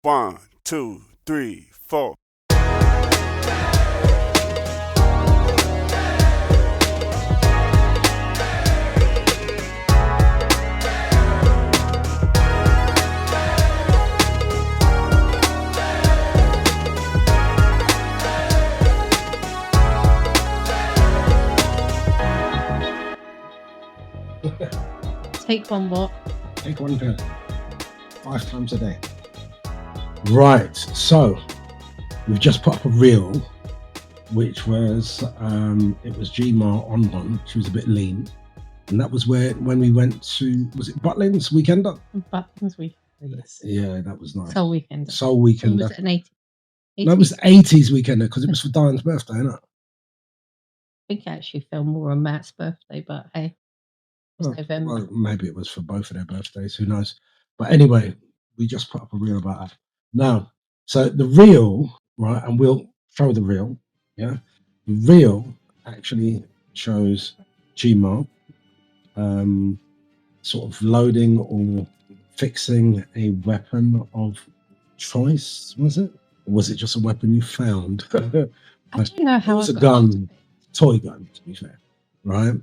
One, two, three, four. Take one what? Take one pill 5 times a day. Right, so we've just put up a reel, which was it was Gmar on one. She was a bit lean, and that was when we went to, was it Butlins Weekender? Butlins Weekender, yes. Yeah, that was nice. Soul Weekender. Soul Weekender. Was it an 80s? No, it was 80s Weekender because it was for Diane's birthday, isn't it? I think it actually fell more on Matt's birthday, but hey, it's November. Well, maybe it was for both of their birthdays, who knows? But anyway, we just put up a reel about that. Now, so the reel, right, and we'll show the reel, yeah? The reel actually shows Gmar sort of loading or fixing a weapon of choice, was it? Or was it just a weapon you found? I don't know how it was a gun, toy gun, to be fair, right?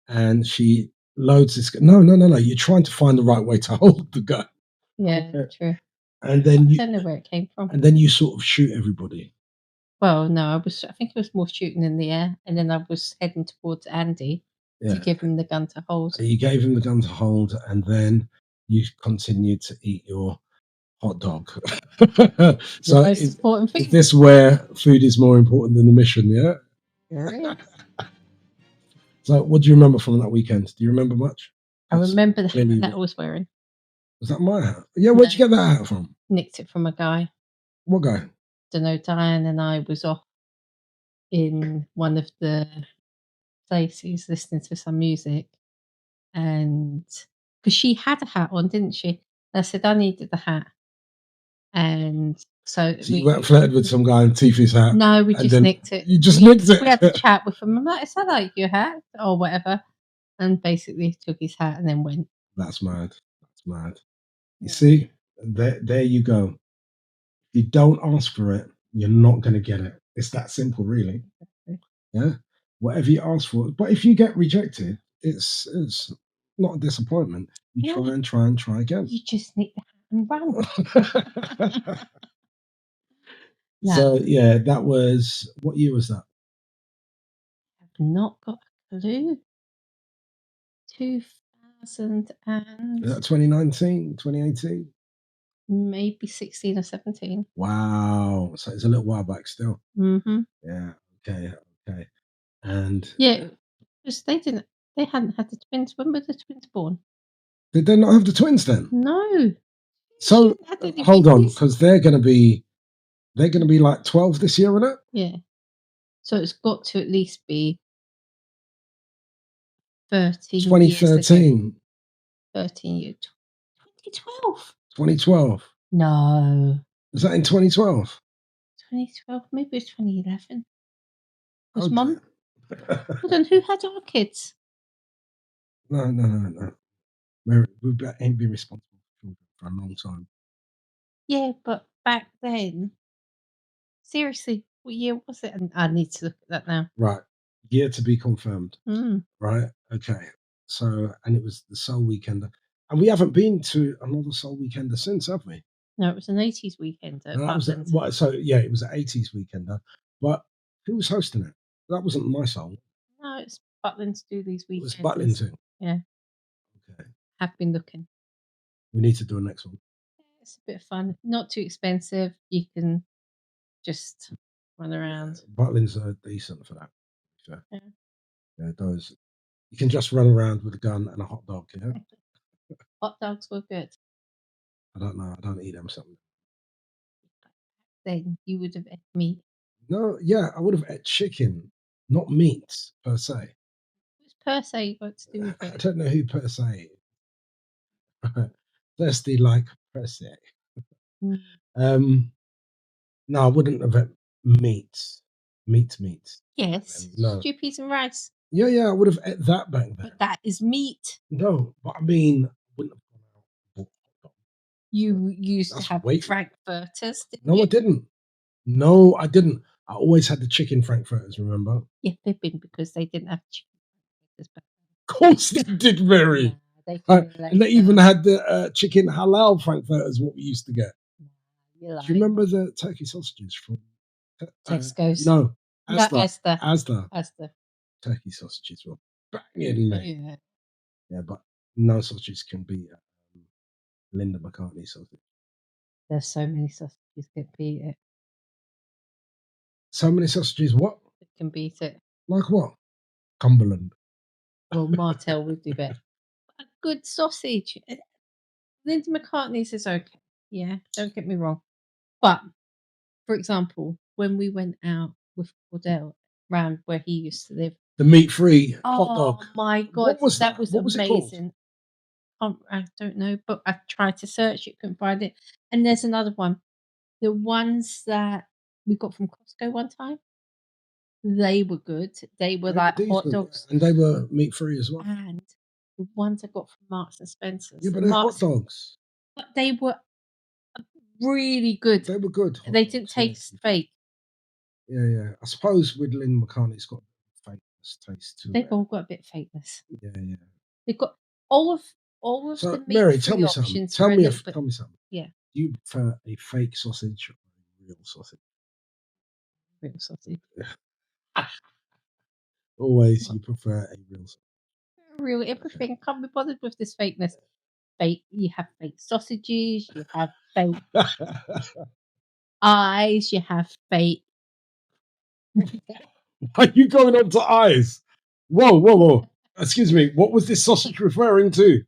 And she loads this. No. You're trying to find the right way to hold the gun. Yeah, true. And then I don't know where it came from. And then you sort of shoot everybody. Well, no, I think it was more shooting in the air, and then I was heading towards Andy to give him the gun to hold. So you gave him the gun to hold, and then you continued to eat your hot dog. So is this where food is more important than the mission? Yeah. Yeah. So what do you remember from that weekend? Do you remember much? I remember the hat that I was wearing. Was that my hat? Yeah, where'd you get that hat from? Nicked it from a guy. What guy? Don't know. Diane and I was off in one of the places listening to some music, and because she had a hat on, didn't she? And I said I needed the hat, and so you went flirted with some guy in Tiffy's hat. No, we just nicked it. You just nicked it. We had to chat with him. I'm like, is that like your hat or whatever? And basically took his hat and then went. That's mad. That's mad. You see, there you go. If you don't ask for it, you're not going to get it. It's that simple, really. Yeah. Whatever you ask for. But if you get rejected, it's not a disappointment. You try and try again. You just nick the hat and run. So yeah, that was, what year was that? I've not got a clue. 2000 and... Is that 2019, 2018? Maybe 16 or 17. Wow. So it's a little while back still. Mm-hmm. Yeah. Okay. And yeah, because they hadn't had the twins. When were the twins born? Did they not have the twins then? No. So hold on, because they're going to be like 12 this year, isn't it? Yeah. So it's got to at least be 13 2013. 13 years. 2012. 2012. No. Was that in 2012? 2012. Maybe it was 2011. Was Mum? Hold on, who had our kids? No. We ain't been responsible for children for a long time. Yeah, but back then, seriously, what year was it? And I need to look at that now. Right. Year to be confirmed. Right. Okay. So, and it was the Soul Weekender. And we haven't been to another Soul Weekender since, have we? No, it was an 80s Weekender. So, yeah, it was an 80s Weekender. But who was hosting it? That wasn't my Soul. No, it's Butlins do these weekends. It was Butlins too? Yeah. Okay. Have been looking. We need to do a next one. It's a bit of fun. Not too expensive. You can just run around. Butlins are decent for that. Sure. Yeah, those. You can just run around with a gun and a hot dog, yeah? Hot dogs were good. I don't know. I don't eat them something. Then you would have ate meat. No, yeah, I would have ate chicken, not meat per se. What's per se got to do with it? I don't know who per se is. Thirsty like per se. No, I wouldn't have ate meat. Meat. Yes. Stew, peas and rice. Yeah, I would have ate that back then. But that is meat. No, but I mean, I wouldn't have gone out. You used to That's have way- frankfurters, didn't No, you? I didn't. No, I didn't. I always had the chicken frankfurters, remember? Yeah, Pippin, because they didn't have chicken frankfurters back Of course they did, Mary. then. Nah, they came And they later. even had the chicken halal frankfurters, what we used to get. You're Do you remember the turkey sausages from Tesco's? No, No, Asda. Asda. Turkey sausages were banging, mate. Yeah. Yeah, but no sausages can beat Linda McCartney sausage. There's so many sausages that beat it. So many sausages, what? That can beat it. Like what? Cumberland. Well, Martell would do better. A good sausage. Linda McCartney's is okay. Yeah, don't get me wrong. But, for example, when we went out with Cordell round where he used to live. The meat-free hot dog. Oh my God. What was that? Was What was it called? amazing. I don't know, but I tried to search it, couldn't find it. And there's another one. The ones that we got from Costco one time, they were good. They were like hot decent, dogs. and they were meat-free as well. And the ones I got from Marks and Spencer's. Yeah, but they're hot dogs. But they were really good. They were good. They didn't taste fake. Yeah. I suppose with Linda McCartney, it's got a fakeness taste to it. They've all got a bit of fakeness. Yeah. They've got all of So, the Mary, meat tell me something. Tell me something. Yeah. Do you prefer a fake sausage or a real sausage? Real sausage. Always, you prefer a real sausage. Real everything. Can't be bothered with this fakeness. Fake. You have fake sausages. You have fake eyes. You have fake. Are you going on to eyes? Whoa. Excuse me. What was this sausage referring to?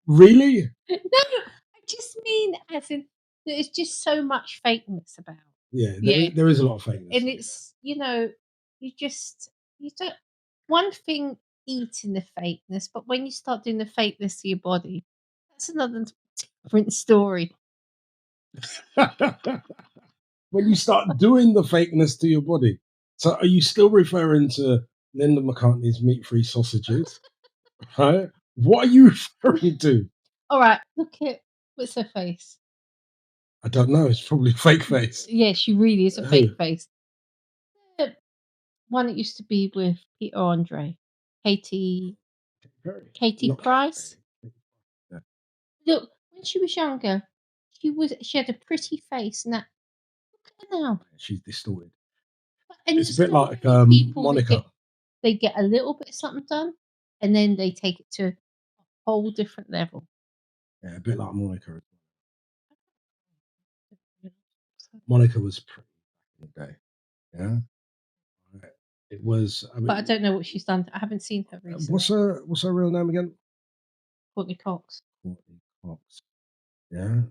Really? No, I just mean as in there's just so much fakeness about. Yeah, there is a lot of fakeness. And it's, you don't, one thing eating the fakeness, but when you start doing the fakeness to your body, that's another different story. When you start doing the fakeness to your body. So are you still referring to Linda McCartney's meat-free sausages? Right? What are you referring to? All right, look at what's her face. I don't know. It's probably a fake face. Yeah, she really is a fake face. The one that used to be with Peter Andre, Katie Price. Yeah. Look, when she was younger, she had a pretty face. Now look at her now. She's distorted. And It's a bit like people Monica. They get a little bit of something done, and then they take it to a whole different level. Yeah, a bit like Monica. Monica was pretty back in the day. Yeah. It was. I mean, But I don't know what she's done. I haven't seen her recently. what's her real name again? Courtney Cox. Courtney Cox. Yeah.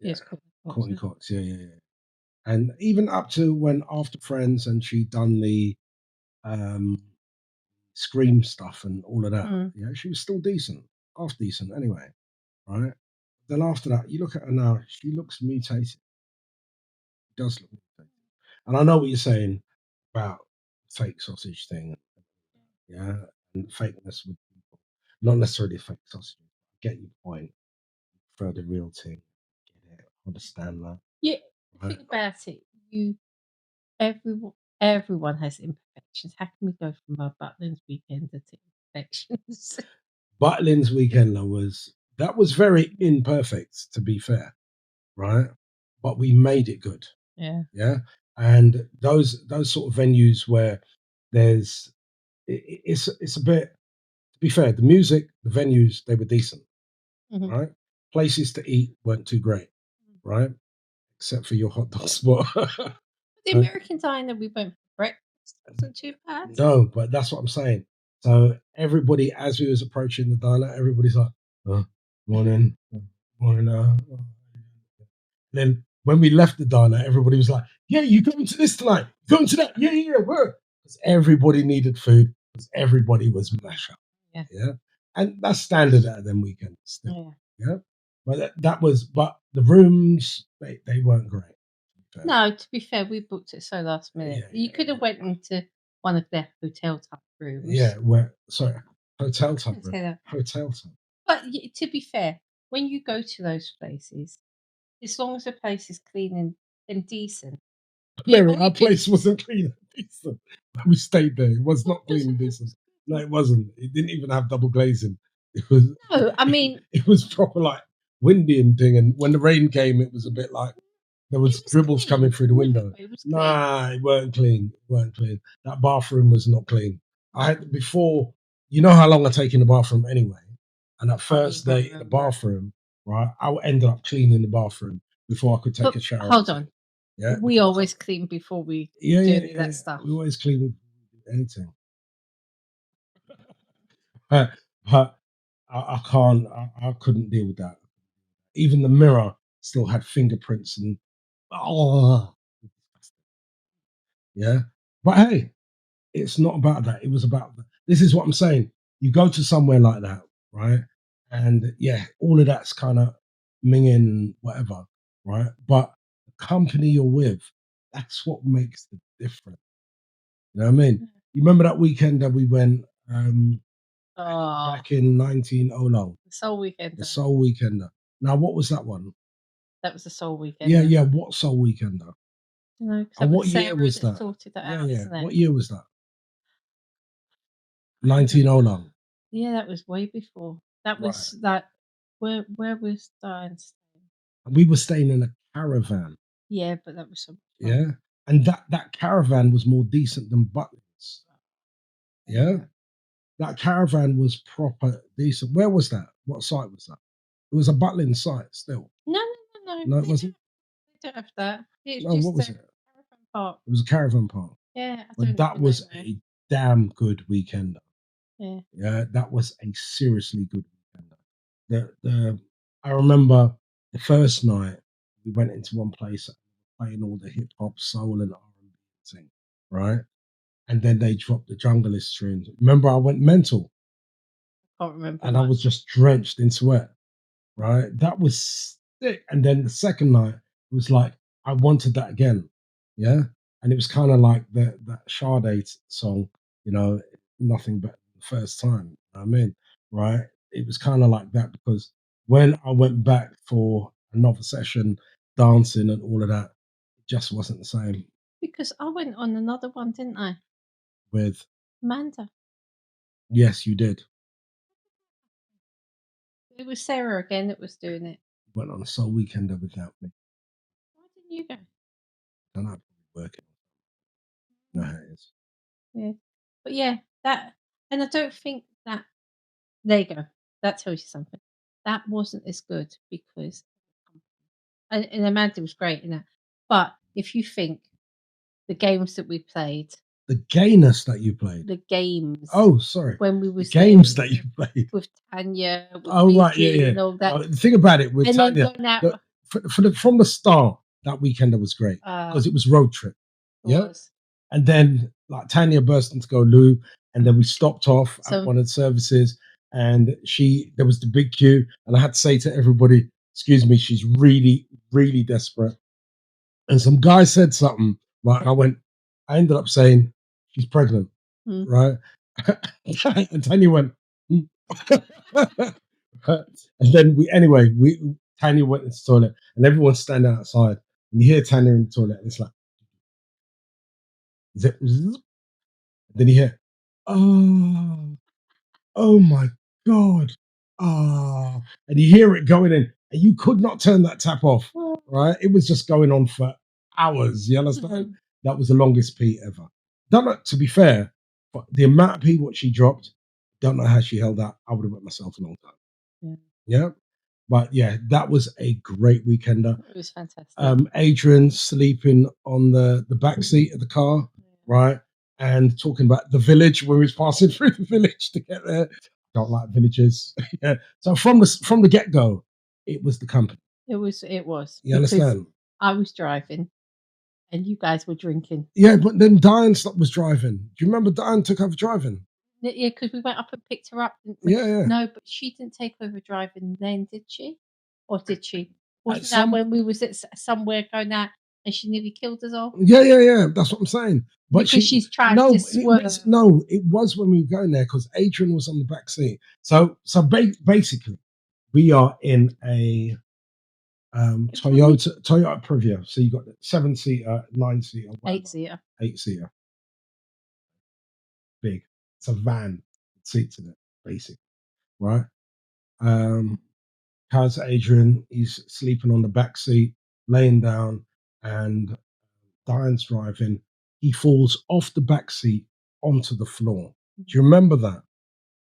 Yes, Courtney Cox. Yeah. And even up to when after Friends and she'd done the Scream stuff and all of that, yeah, she was still decent, half decent anyway, right? Then after that, you look at her now, she looks mutated. She does look mutated. And I know what you're saying about fake sausage thing, yeah, and fakeness with people. Not necessarily fake sausage. Get your point. For the real thing. Get it. Understand that. Yeah, right? Think about it. Everyone has imperfections. How can we go from a Butlins Weekender to imperfections? Butlins Weekender was very imperfect, to be fair, right? But we made it good. Yeah. And those sort of venues where it's a bit, to be fair, the music, the venues, they were decent, right? Places to eat weren't too great, right? Except for your hot dog spot. The American diner we went for breakfast wasn't too bad. No, but that's what I'm saying. So everybody, as we was approaching the diner, everybody's like, morning. Then when we left the diner, everybody was like, yeah, you going to this tonight? You going to that? Yeah, we're. Because everybody needed food, because everybody was mash up. Yeah. And that's standard at them weekends still. Yeah. But but the rooms, they weren't great. No, to be fair, we booked it so last minute. You could have went into one of their hotel type rooms. Yeah, hotel type room. Hotel type. But to be fair, when you go to those places, as long as the place is clean and decent, Mary, all our you can- place wasn't clean and decent. We stayed there. It was not What was clean and it? decent. No, it wasn't. It didn't even have double glazing. It was. No, I mean, it was proper like windy and thing. And when the rain came, it was a bit like there was dribbles clean. coming through the No, window. it was clean. Nah, it weren't clean. It weren't clean. That bathroom was not clean. I had before. You know how long I take in the bathroom anyway. And that first even day in the remember. bathroom, right, I ended up cleaning the bathroom before I could take But a shower. hold on. Yeah, We because- always clean before we yeah, do yeah, any of yeah. that stuff. We always clean with anything. But I can't. I couldn't deal with that. Even the mirror still had fingerprints and oh, yeah. But hey, it's not about that. It was about this is what I'm saying. You go to somewhere like that, right? And yeah, all of that's kind of minging and whatever, right? But the company you're with, that's what makes the difference. You know what I mean? You remember that weekend that we went back in 1900? The Soul Weekend. The Soul Weekender. Now, what was that one? That was the Soul Weekend. Yeah, yeah. What Soul Weekender? No, And what year was that? Sorted that Yeah, out, yeah. isn't it? What year was that? 1900. Yeah, that was way before. That was that. Where was Diane staying? And we were staying in a caravan. Yeah, but that was some. Yeah, and that caravan was more decent than Butlins. Yeah, that caravan was proper decent. Where was that? What site was that? It was a Butlin site still. No. No, it wasn't. They don't have that. It's No, just what was a it? caravan park. It was a caravan park. Yeah, But that was a damn good weekender. Yeah. Yeah, that was a seriously good weekender. I remember the first night we went into one place playing all the hip hop, soul, and R&B thing, right? And then they dropped the Junglist tunes. Remember, I went mental, Can't remember. and I was just drenched in sweat. Right, that was sick. And then the second night it was like I wanted that again. Yeah, and it was kind of like that Sade song, you know, nothing but the first time. You know what I mean, right? It was kind of like that because when I went back for another session, dancing and all of that, it just wasn't the same. Because I went on another one, didn't I? With Amanda. yes, you did. It was Sarah again that was doing it. Went on a soul weekender without me. Why didn't you go? And I'm working. No, it is. Yeah. But yeah, that, and I don't think that, there you go. That tells you something. That wasn't as good because, and Amanda was great in that. But if you think the games that we played, The gayness that you played. the games. Oh, sorry. When we The was games that you played. with Tanya, with Oh, right, Vicky yeah. and all that. The thing about it with And then Tanya, going out, from the start, that weekend was great because it was road trip. Yeah. And then like Tanya burst into go Lou, and then we stopped off at one of the services, and there was the big queue, and I had to say to everybody, "Excuse me, she's really, really desperate." And some guy said something, right? And I ended up saying she's pregnant, right? And Tanya went, "Hmm." And then Tanya went into the toilet, and everyone's standing outside, and you hear Tanya in the toilet, and it's like, zip, zip. Then you hear, oh my God. And you hear it going in, and you could not turn that tap off, right? It was just going on for hours. You understand? That was the longest pee ever. Don't know, to be fair, but the amount of pee what she dropped, don't know how she held that. I would have wet myself a long time. Yeah. But yeah, that was a great weekender. It was fantastic. Adrian sleeping on the back seat of the car, right? And talking about the village when we was passing through the village to get there. Don't like villages. Yeah. So from the get go, it was the company. It was. You understand? I was driving, and you guys were drinking. Yeah, but then Diane was driving. Do you remember Diane took over driving? Yeah, because we went up and picked her up. Yeah. No, but she didn't take over driving then, did she? Or did she? Wasn't that when we was at somewhere going out And she nearly killed us all. Yeah. That's what I'm saying. But because she's trying no, to swerve. It was when we were going there because Adrian was on the back seat. So basically, we are in a Toyota Previa. So you got 7-seater, 9-seater, 8-seater. 8-seater. Big. It's a van. Seats in it, basically. Right? How's Adrian? He's sleeping on the back seat, laying down, and Diane's driving. He falls off the back seat onto the floor. Do you remember that?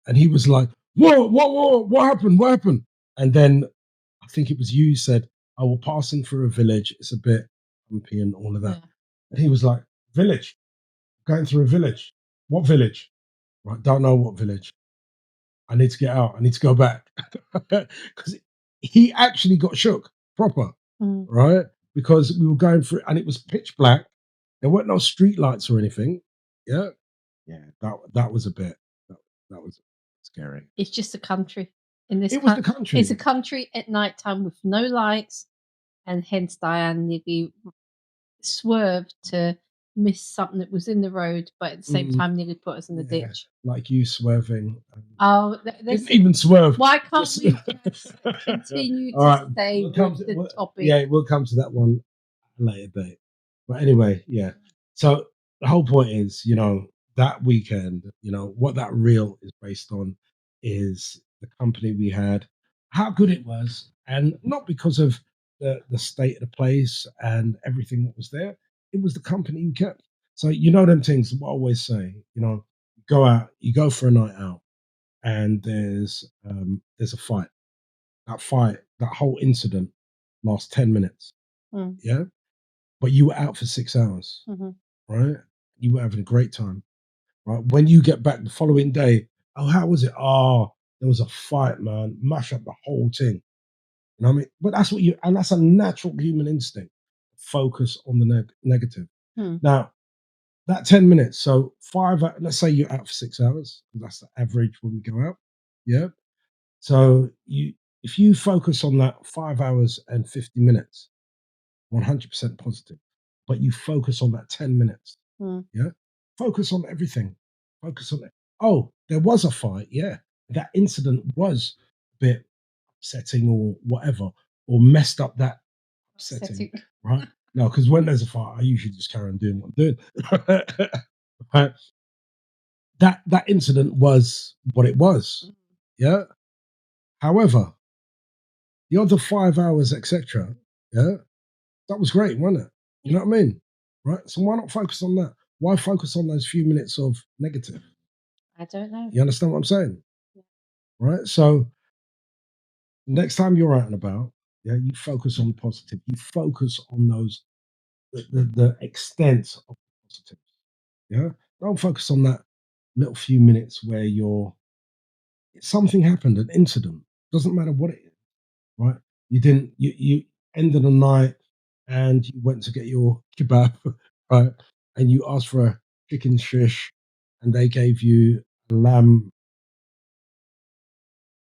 And he was like, "Whoa, what happened? What happened?" And then I think it was you said, "I will pass in through a village. It's a bit bumpy and all of that." Yeah. And he was like, "Village? Going through a village? What village? Right, don't know what village. I need to get out. I need to go back." Because he actually got shook proper, right? Because we were going through, and it was pitch black. There weren't no street lights or anything. Yeah. That was a bit. That was scary. It's just a country. It was the country. It's a country at night time with no lights, and hence Diane nearly swerved to miss something that was in the road, but at the same time nearly put us in the ditch. Like you swerving. Oh, didn't even swerve. Why can't we just continue to stay with the topic? Yeah, we'll come to that one at a later date. But anyway, yeah. So the whole point is, that weekend, what that reel is based on is the company we had, how good it was, and not because of the state of the place and everything that was there. It was the company you kept. So them things. What I always say, go out, you go for a night out, and there's a fight. That whole incident lasts 10 minutes. Yeah, but you were out for 6 hours, right? You were having a great time, right? When you get back the following day, oh, how was it? Oh, there was a fight, man. Mash up the whole thing. You know what I mean? But that's a natural human instinct. Focus on the negative. Now, that 10 minutes, so let's say you're out for 6 hours. That's the average when we go out. Yeah. So if you focus on that 5 hours and 50 minutes, 100% positive, but you focus on that 10 minutes. Yeah. Focus on everything. Focus on it. Oh, there was a fight. Yeah. That incident was a bit upsetting or whatever, or messed up that setting. Right? No, because when there's a fight, I usually just carry on doing what I'm doing. Right? That incident was what it was. Yeah. However, the other 5 hours, etc. Yeah, that was great, wasn't it? You know what I mean? Right. So why not focus on that? Why focus on those few minutes of negative? I don't know. You understand what I'm saying? Yeah. Right. So next time you're out and about, yeah, you focus on positive. You focus on those the extent of the positives. Yeah. Don't focus on that little few minutes where something happened, an incident. Doesn't matter what it is, right? You ended the night and you went to get your kebab, right? And you asked for a chicken shish, and they gave you lamb.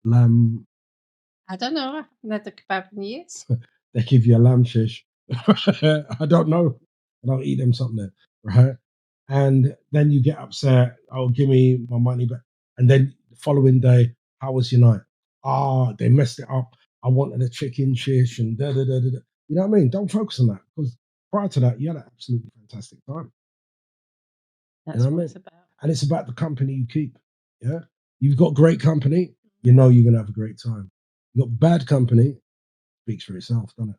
I don't know. I haven't had a kebab in years. They give you a lamb shish. I don't know. I don't eat them something there, right? And then you get upset. Oh, give me my money back. And then the following day, how was your night? They messed it up. I wanted a chicken shish and da da da da. You know what I mean? Don't focus on that because prior to that, you had an absolutely fantastic time. That's what it's about. And it's about the company you keep. Yeah. You've got great company, you're going to have a great time. You've got bad company, speaks for itself, doesn't it?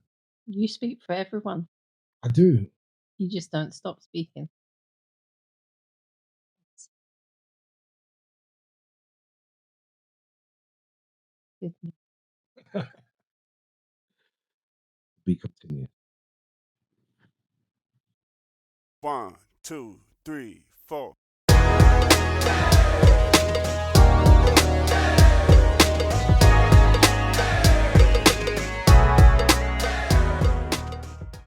You speak for everyone. I do. You just don't stop speaking. Be continued. 1, 2, 3, 4.